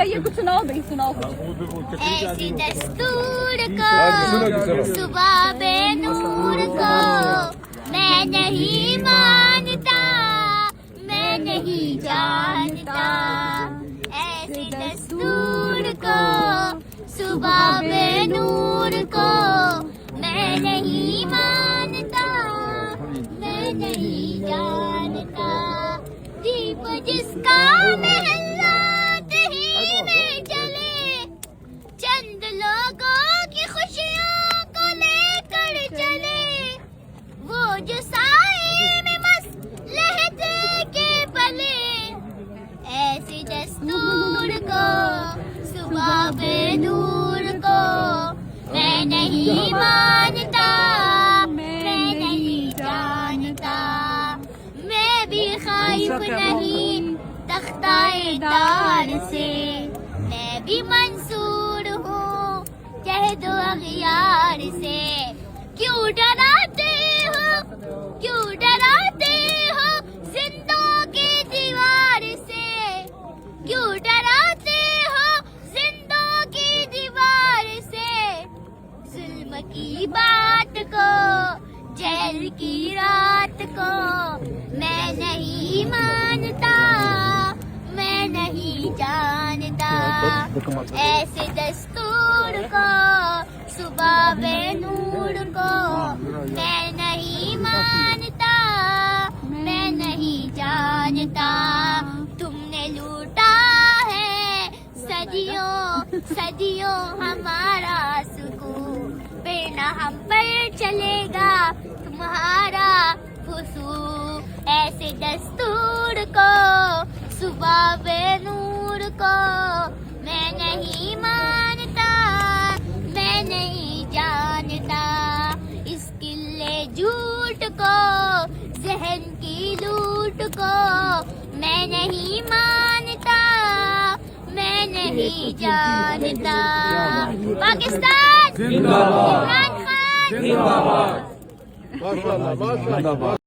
ये कुछ सुनाओ भाई, सुनाओ कुछ। ऐसी दस्तूर को सुबह बेनूर को मैं नहीं मानता, मैं नहीं जानता। ऐसी दस्तूर को सुबह बेनूर को मैं नहीं मानता, मैं नहीं जानता। दीप जिसका महलात ही में जले, चंद लोगों की खुशियों को लेकर चले। वो जो साए में मस्त लहते के पले, ऐसी दस्तूर को सुबह बेनूर को मैं नहीं मानता, मैं नहीं जानता। मैं भी खाइफ नहीं तख्ताए तार से, मैं भी मंसूर हूँ जहदो अगियार से। क्यों डराते हो, क्यों डराते हो जिंदों की दीवार से? क्यों डराते हो जिंदों की दीवार से? जुल्म की बात को, जेल की रात को मैं नहीं मानता, मैं नहीं जानता। ऐसे दस्तूर को सुबह बेनूर को मैं नहीं मानता, मैं नहीं जानता। तुमने लूटा है सदियों सदियों हमारा सुकून, फिर न हम पर चलेगा तुम्हारा फुसूल। ऐसे दस्तूर को सुबह बेनूर को मैं नहीं मानता, मैं नहीं जानता। इस किले झूठ को, जहन की लूट को मैं नहीं मानता, मैं नहीं जानता। पाकिस्तान जिंदाबाद, इमरान खान जिंदाबाद। माशाअल्लाह, माशाअल्लाह।